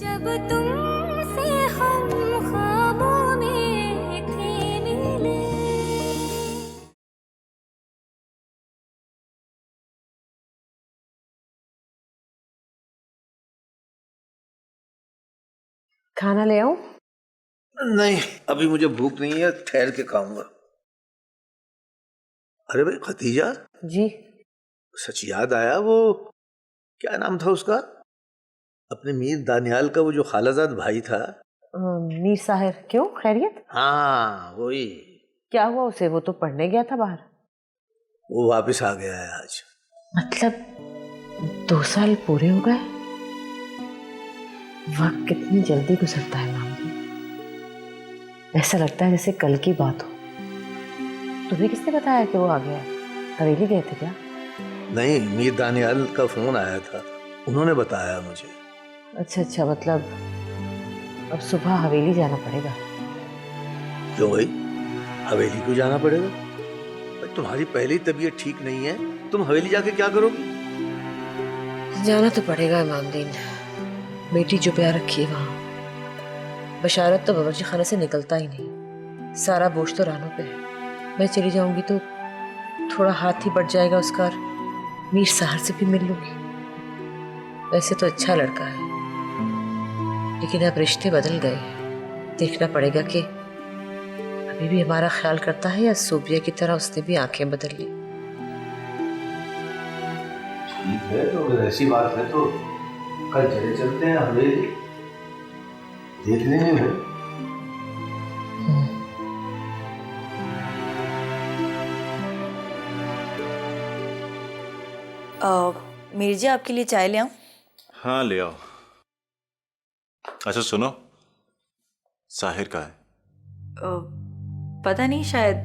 जब तुमसे हम ख्वाबों में थे मिले। खाना ले आऊं? नहीं, अभी मुझे भूख नहीं है, ठहर के खाऊंगा। अरे भाई खतीजा, जी। सच याद आया, वो क्या नाम था उसका, अपने मीर दानियाल का वो जो खालाजाद भाई था। मीर साहिर, क्यों खैरियत? हाँ वही। क्या हुआ उसे? वो तो पढ़ने गया था बाहर। वो वापस आ गया है आज। मतलब 2 साल पूरे हो गए? वक्त कितनी जल्दी गुजरता है माम जी। ऐसा लगता है जैसे कल की बात हो। तुम्हें किसने बताया कि वो आ गया है? हवेली गए थे क्या? नहीं, मीर दानियाल का फोन आया था, उन्होंने बताया मुझे। अच्छा, मतलब अब सुबह हवेली जाना पड़ेगा। क्यों भाई, हवेली क्यों जाना पड़ेगा? भाई तुम्हारी पहले ही तबीयत ठीक नहीं है, तुम हवेली जाके क्या करोगी? जाना तो पड़ेगा इमामदीन। बेटी जो प्यार रखी है वहाँ। बशारत तो बावर्ची खाने से निकलता ही नहीं, सारा बोझ तो रानों पे है। मैं चली जाऊंगी तो थोड़ा हाथ ही बढ़ जाएगा उसका, मीर साहर से भी मिल लूंगी। वैसे तो अच्छा लड़का है, लेकिन अब रिश्ते बदल गए। देखना पड़ेगा कि अभी भी हमारा ख्याल करता है या सूबिया की तरह उसने भी आंखें बदल ली। ठीक है, तो अगर ऐसी बात है तो कल चले चलते हैं हवेली, देख लेंगे भाई। मीर जी आपके लिए चाय ले आऊं? हाँ ले आओ। अच्छा सुनो, साहिर का है? पता नहीं, शायद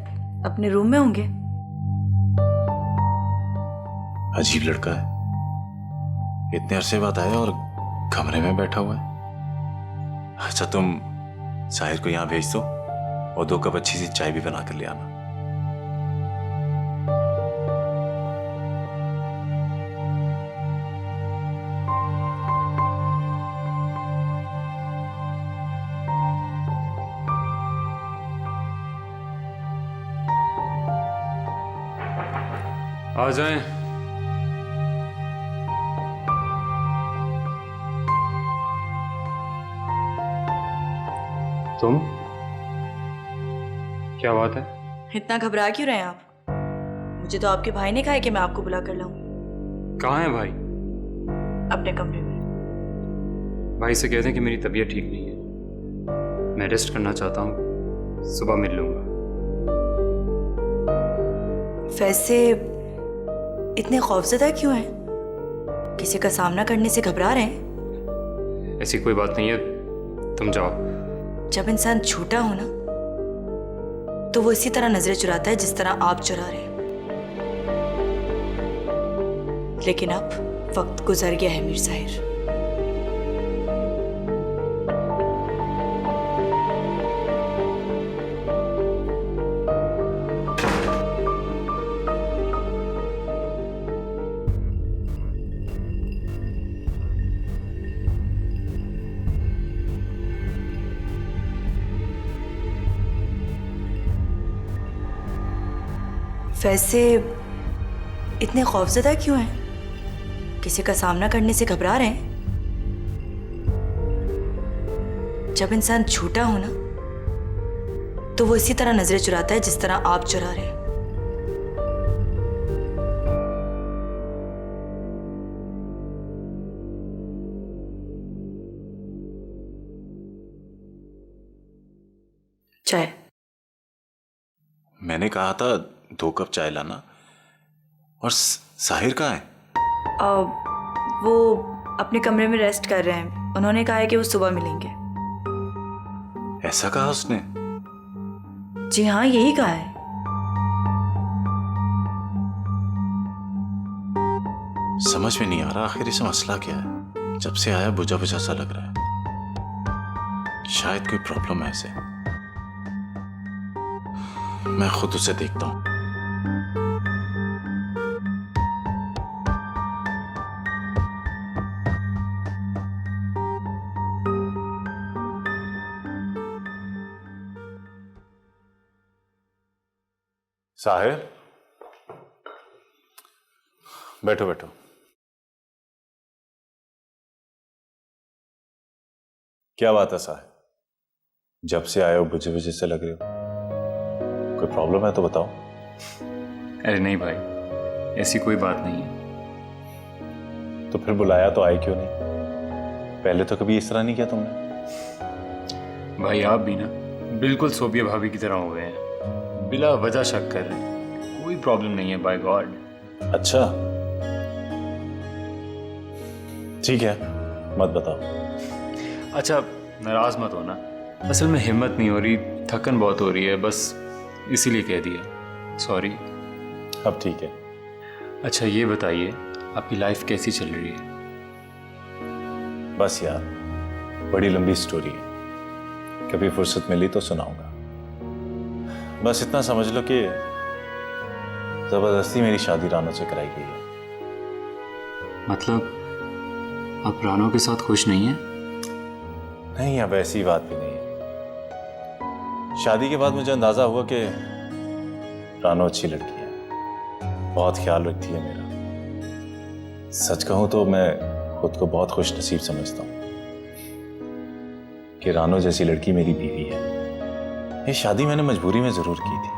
अपने रूम में होंगे। अजीब लड़का है, इतने अरसे बाद आया और कमरे में बैठा हुआ है। अच्छा तुम साहिर को यहाँ भेज दो और 2 कप अच्छी सी चाय भी बना कर ले आना। आ जाएं। तुम क्या बात है? इतना घबरा क्यों रहे हैं आप? मुझे तो आपके भाई ने कहा है कि मैं आपको बुला कर लाऊं। कहाँ है भाई? अपने कमरे में। भाई से कहते हैं कि मेरी तबीयत ठीक नहीं है, मैं रेस्ट करना चाहता हूँ, सुबह मिल लूंगा। वैसे इतने खौफजदा क्यों हैं? किसी का सामना करने से घबरा रहे हैं? ऐसी कोई बात नहीं है, तुम जाओ। जब इंसान झूठा हो ना, तो वो इसी तरह नजरें चुराता है जिस तरह आप चुरा रहे हैं। लेकिन अब वक्त गुजर गया है मीर साहिर। वैसे इतने खौफजदा क्यों हैं? किसी का सामना करने से घबरा रहे हैं? जब इंसान झूठा हो ना, तो वो इसी तरह नजरें चुराता है जिस तरह आप चुरा रहे हैं। चाय। मैंने कहा था 2 कप चाय लाना। और साहिर कहाँ है? वो अपने कमरे में रेस्ट कर रहे हैं, उन्होंने कहा है कि वो सुबह मिलेंगे। ऐसा कहा उसने? जी हाँ, यही कहा है। समझ में नहीं आ रहा आखिर इसे मसला क्या है। जब से आया बुझा बुझा सा लग रहा है, शायद कोई प्रॉब्लम है इसे। मैं खुद उसे देखता हूं। साहिर, बैठो बैठो। क्या बात है साहिर, जब से आए हो बुझे बुझे से लग रहे हो, कोई प्रॉब्लम है तो बताओ। अरे नहीं भाई, ऐसी कोई बात नहीं है। तो फिर बुलाया तो आए क्यों नहीं? पहले तो कभी इस तरह नहीं किया तुमने। भाई आप भी ना बिल्कुल सोबिया भाभी की तरह हो गए हैं, बिला वजह शक कर रहे हैं। कोई प्रॉब्लम नहीं है, बाय गॉड। अच्छा ठीक है, मत बताओ। अच्छा नाराज मत होना, असल में हिम्मत नहीं हो रही, थकन बहुत हो रही है, बस इसीलिए कह दिया, सॉरी। अब ठीक है। अच्छा ये बताइए, आपकी लाइफ कैसी चल रही है? बस यार, बड़ी लंबी स्टोरी है, कभी फुर्सत मिली तो सुनाऊंगा। बस इतना समझ लो कि जबरदस्ती मेरी शादी रानो से कराई गई है। मतलब आप रानो के साथ खुश नहीं हैं? नहीं, अब ऐसी बात भी नहीं है। शादी के बाद मुझे अंदाजा हुआ कि रानो अच्छी लड़की है, बहुत ख्याल रखती है मेरा। सच कहूं तो मैं खुद को बहुत खुश नसीब समझता हूं कि रानो जैसी लड़की मेरी बीवी है। ये शादी मैंने मजबूरी में जरूर की थी,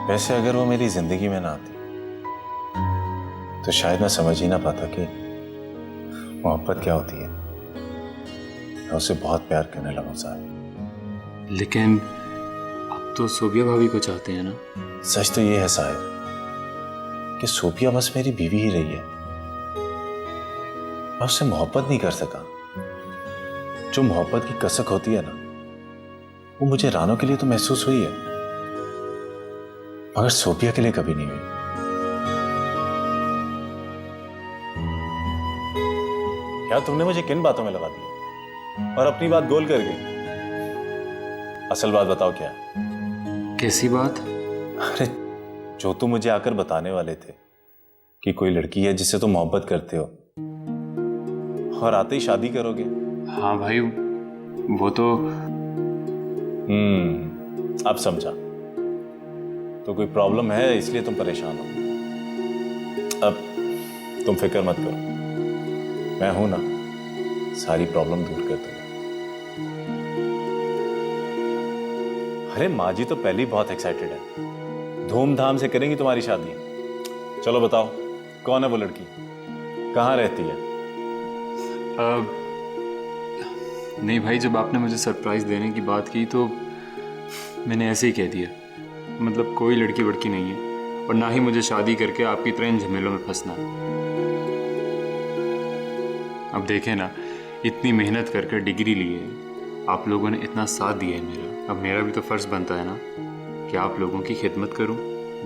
वैसे अगर वो मेरी जिंदगी में ना आती तो शायद मैं समझ ही ना पाता कि मोहब्बत क्या होती है। मैं उसे बहुत प्यार करने लगा साहब। लेकिन आप तो सोबिया भाभी को चाहते हैं ना? सच तो ये है साहिब कि सोफिया बस मेरी बीवी ही रही है, मैं उससे मोहब्बत नहीं कर सका। जो मोहब्बत की कसक होती है ना, वो मुझे रानो के लिए तो महसूस हुई है, मगर सोफिया के लिए कभी नहीं हुई। क्या तुमने मुझे किन बातों में लगा दिया और अपनी बात गोल कर गई? असल बात बताओ क्या है? कैसी बात? अरे जो तुम मुझे आकर बताने वाले थे कि कोई लड़की है जिससे तुम मोहब्बत करते हो और आते ही शादी करोगे। हाँ भाई, वो तो अब समझा। तो कोई प्रॉब्लम है इसलिए तुम परेशान हो। अब तुम फिक्र मत करो, मैं हूं ना, सारी प्रॉब्लम दूर कर दूंगा। अरे माँ जी तो पहले ही बहुत एक्साइटेड है, धूमधाम से करेंगी तुम्हारी शादी। चलो बताओ, कौन है वो लड़की, कहाँ रहती है? नहीं भाई, जब आपने मुझे सरप्राइज देने की बात की तो मैंने ऐसे ही कह दिया। मतलब कोई लड़की वड़की नहीं है, और ना ही मुझे शादी करके आपकी तरह इन झमेलों में फंसना। अब देखें ना, इतनी मेहनत करके डिग्री ली है, आप लोगों ने इतना साथ दिया है मेरा, अब मेरा भी तो फर्ज बनता है ना कि आप लोगों की खिदमत करूं,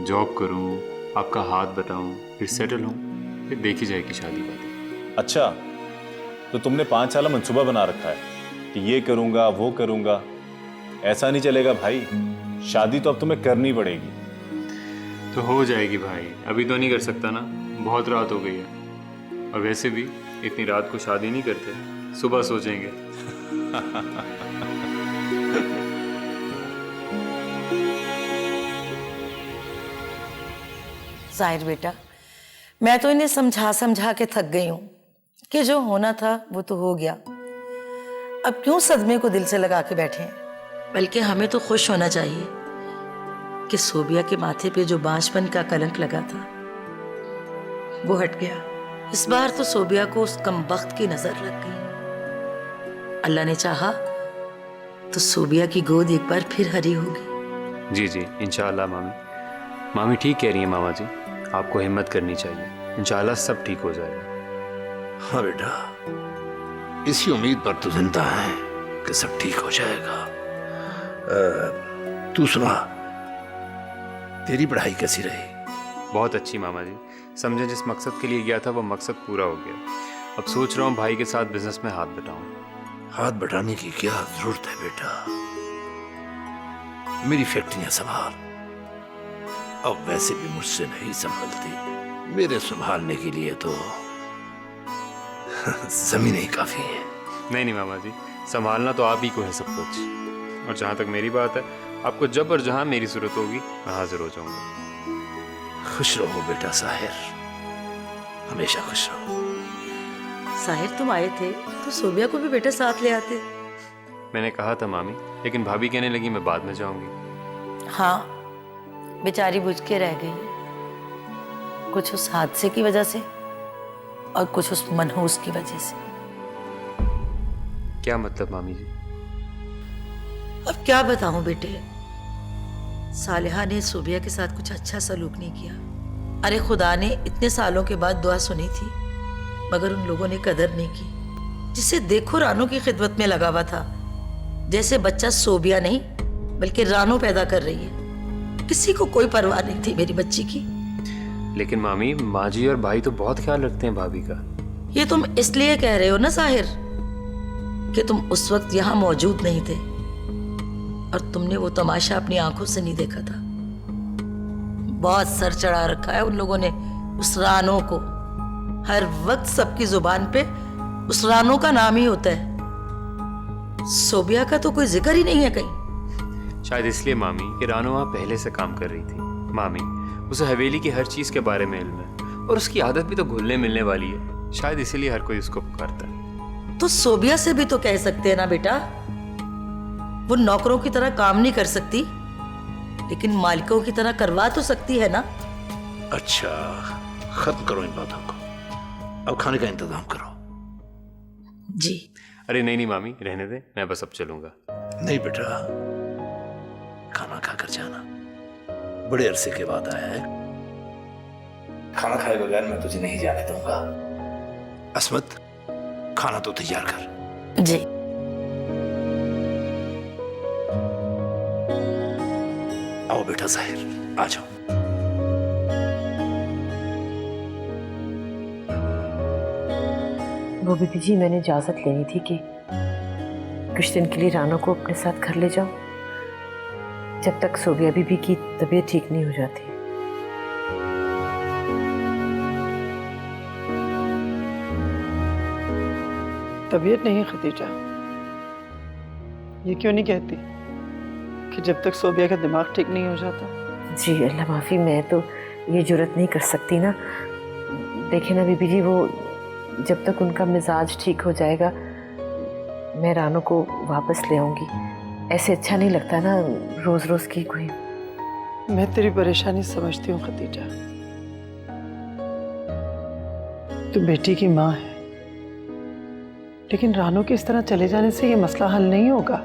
जॉब करूं, आपका हाथ बटाऊं, फिर सेटल हूं, फिर देखी जाएगी शादी वादी। अच्छा, तो तुमने 5 साल मंसूबा बना रखा है कि ये करूंगा वो करूंगा। ऐसा नहीं चलेगा भाई, शादी तो अब तुम्हें करनी पड़ेगी। तो हो जाएगी भाई, अभी तो नहीं कर सकता ना, बहुत रात हो गई है। और वैसे भी इतनी रात को शादी नहीं करते, सुबह सोचेंगे। जाहिर बेटा, मैं तो इन्हें समझा समझा के थक गई हूँ कि जो होना था वो तो हो गया। अब क्यों सदमे को दिल से लगा के बैठे हैं? बल्कि हमें तो खुश होना चाहिए कि सोबिया के माथे पे जो बांझपन का कलंक लगा था वो हट गया। इस बार तो सोबिया को उस कमबख्त की नजर लग गई। अल्लाह ने चाहा तो सोबिया की गोद एक बार फिर हरी होगी। जी जी, इंशाअल्लाह मामी ठीक कह रही हैं मामा जी, आपको हिम्मत करनी चाहिए, इंशाअल्लाह सब ठीक हो जाएगा। हाँ बेटा, इसी उम्मीद पर तो जिंदा है कि सब ठीक हो जाएगा। तू सुना, तेरी पढ़ाई कैसी रही? बहुत अच्छी मामा जी, समझे जिस मकसद के लिए गया था वो मकसद पूरा हो गया। अब सोच रहा हूँ भाई के साथ बिजनेस में हाथ बटाऊं। हाथ बटाने की क्या जरूरत है बेटा, मेरी फैक्ट्रियां संभाल। अब वैसे भी मुझसे नहीं संभलती, मेरे संभालने के लिए तो जमीन ही काफी है। नहीं मामा जी, संभालना तो आप ही को है सब कुछ। और जहाँ तक मेरी बात है, आपको जब और जहाँ मेरी जरूरत होगी मैं हाजिर हो जाऊंगा। खुश रहो बेटा साहिर, हमेशा खुश रहो। साहिर तुम आए थे तो सोबिया को भी बेटा साथ ले आते। मैंने कहा था मामी, लेकिन भाभी कहने लगी मैं बाद में जाऊंगी। हाँ, बेचारी बुझ के रह गई, कुछ उस हादसे की वजह से और कुछ उस मनहूस की वजह से। क्या मतलब मामी जी? अब क्या बताऊं बेटे, सालिहा ने सोबिया के साथ कुछ अच्छा सलूक नहीं किया। अरे खुदा ने इतने सालों के बाद दुआ सुनी थी, मगर उन लोगों ने कदर नहीं की। जिसे देखो रानो की खिदमत में लगा हुआ था, जैसे बच्चा सोबिया नहीं बल्कि रानो पैदा कर रही है। किसी को कोई परवाह नहीं थी मेरी बच्ची की। लेकिन मामी, माँ जी और भाई तो बहुत ख्याल रखते हैं भाभी का। ये तुम इसलिए कह रहे हो ना साहिर कि तुम उस वक्त यहाँ मौजूद नहीं थे और तुमने वो तमाशा अपनी आंखों से नहीं देखा था। बहुत सर चढ़ा रखा है उन लोगों ने उस रानो को। हर वक्त सबकी जुबान पे उस रानो का नाम ही होता है, सोबिया का तो कोई जिक्र ही नहीं है कहीं। शायद इसलिए मामी कि रानो वहाँ पहले से काम कर रही थी। मामी, उसे हवेली की हर चीज के बारे में इल्म है और उसकी आदत भी तो घुलने मिलने वाली है। शायद इसीलिए हर कोई उसको पुकारता है। तो सोबिया से भी तो कह सकते हैं ना बेटा, वो नौकरों की तरह काम नहीं कर सकती लेकिन मालिकों की तरह करवा तो सकती है ना। अच्छा, खत्म करो इन बातों को, अब खाने का इंतजाम करो। जी। अरे नहीं नहीं मामी, रहने दे, मैं बस अब चलूंगा। नहीं बेटा, खाना खाकर जाना, बड़े अरसे के बाद आया है। खाना खाए बगैर मैं तुझे नहीं जाने दूंगा। अस्मत, खाना तो तैयार कर। जी। आओ बेटा साहिर, आ जाओ। वो बीबी जी, मैंने इजाज़त लेनी थी कि कुछ दिन के लिए रानो को अपने साथ घर ले जाओ, जब तक सोबिया बीबी की तबीयत ठीक नहीं हो जाती। तबीयत नहीं है खदीजा, ये क्यों नहीं कहती कि जब तक सोबिया का दिमाग ठीक नहीं हो जाता। जी अल्लाह माफ़ी, मैं तो ये जुर्रत नहीं कर सकती ना। देखे ना बीबी जी, वो जब तक उनका मिजाज ठीक हो जाएगा मैं रानो को वापस ले आऊँगी। ऐसे अच्छा नहीं लगता ना रोज़ रोज़ की कोई। मैं तेरी परेशानी समझती हूँ खदीजा, तू बेटी की माँ है, लेकिन रानो के इस तरह चले जाने से ये मसला हल नहीं होगा।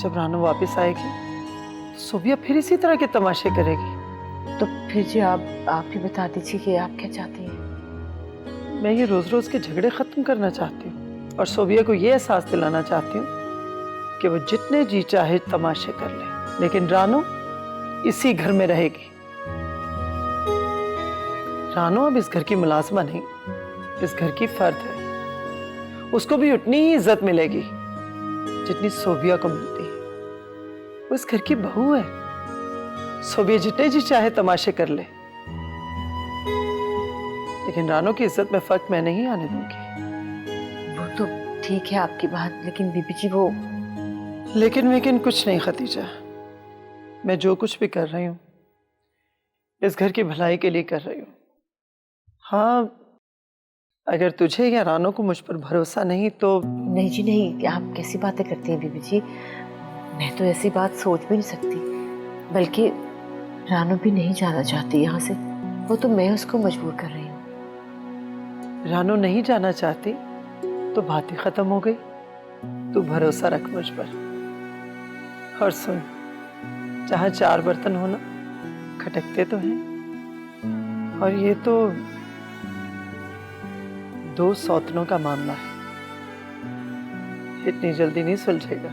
जब रानो वापस आएगी तो सोबिया फिर इसी तरह के तमाशे करेगी। तो फिर जी आप ही बता दीजिए कि आप क्या चाहती हैं। मैं ये रोज रोज के झगड़े खत्म करना चाहती हूँ और सोबिया को ये एहसास दिलाना चाहती हूँ कि वो जितने जी चाहे तमाशे कर ले, लेकिन रानो इसी घर में रहेगी। रानो अब इस घर की मुलाजमा नहीं, इस घर की फर्द है। उसको भी उतनी ही इज्जत मिलेगी जितनी सोबिया को मिलती है। वो इस घर की बहू है। सोबिया जितने जी चाहे तमाशे कर ले, लेकिन रानो की इज्जत में फर्क मैं नहीं आने दूंगी। वो तो ठीक है आपकी बात, लेकिन बीबी जी वो। लेकिन कुछ नहीं खदीजा, मैं जो कुछ भी कर रही हूँ इस घर की भलाई के लिए कर रही हूँ। हाँ, अगर तुझे या रानो को मुझ पर भरोसा नहीं तो। नहीं जी नहीं, आप कैसी बातें करती हैं बीबी जी, मैं तो ऐसी बात सोच भी नहीं सकती। बल्कि रानो भी नहीं जाना चाहती यहाँ से, वो तो मैं उसको मजबूर कर रही हूँ। रानो नहीं जाना चाहती तो बात ही खत्म हो गई। तू भरोसा रख मुझ पर। और सुन, जहाँ चार बर्तन होना खटकते तो हैं, और ये तो दो सौतनों का मामला है, इतनी जल्दी नहीं सुलझेगा,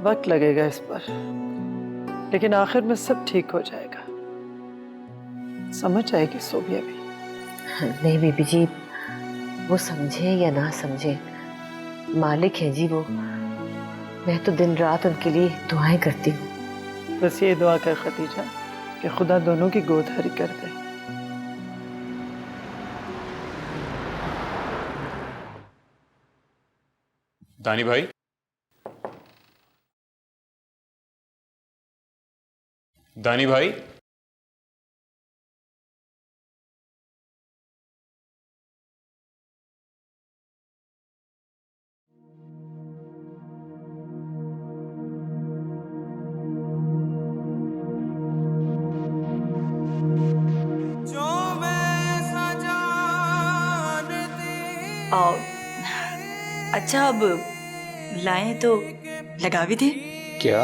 वक्त लगेगा इस पर, लेकिन आखिर में सब ठीक हो जाएगा। समझ आएगी सोबिया भी। नहीं बीबी जी, वो समझे या ना समझे, मालिक है जी वो। मैं तो दिन रात उनके लिए दुआएं करती हूँ। बस ये दुआ कर खदीजा कि खुदा दोनों की गोद हरी कर दे। दानी भाई, दानी भाई, अच्छा अब लाएं तो लगा भी दे। क्या?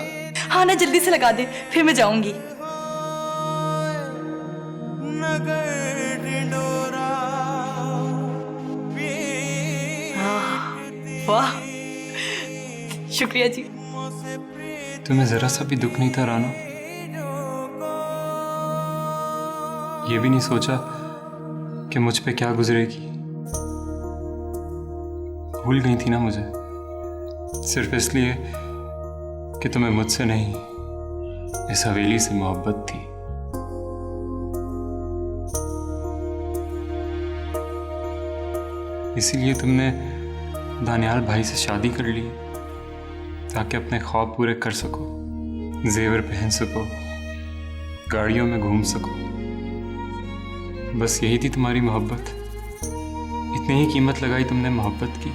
हाँ ना, जल्दी से लगा दे, फिर मैं जाऊंगी। वाह, शुक्रिया जी। तुम्हें जरा सा भी दुख नहीं था रानो? ये भी नहीं सोचा कि मुझ पे क्या गुजरेगी? भूल गई थी ना मुझे, सिर्फ इसलिए कि तुम्हें मुझसे नहीं, इस हवेली से मोहब्बत थी। इसीलिए तुमने दानियाल भाई से शादी कर ली, ताकि अपने ख्वाब पूरे कर सको, जेवर पहन सको, गाड़ियों में घूम सको। बस यही थी तुम्हारी मोहब्बत। इतनी ही कीमत लगाई तुमने मोहब्बत की।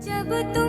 जब तुम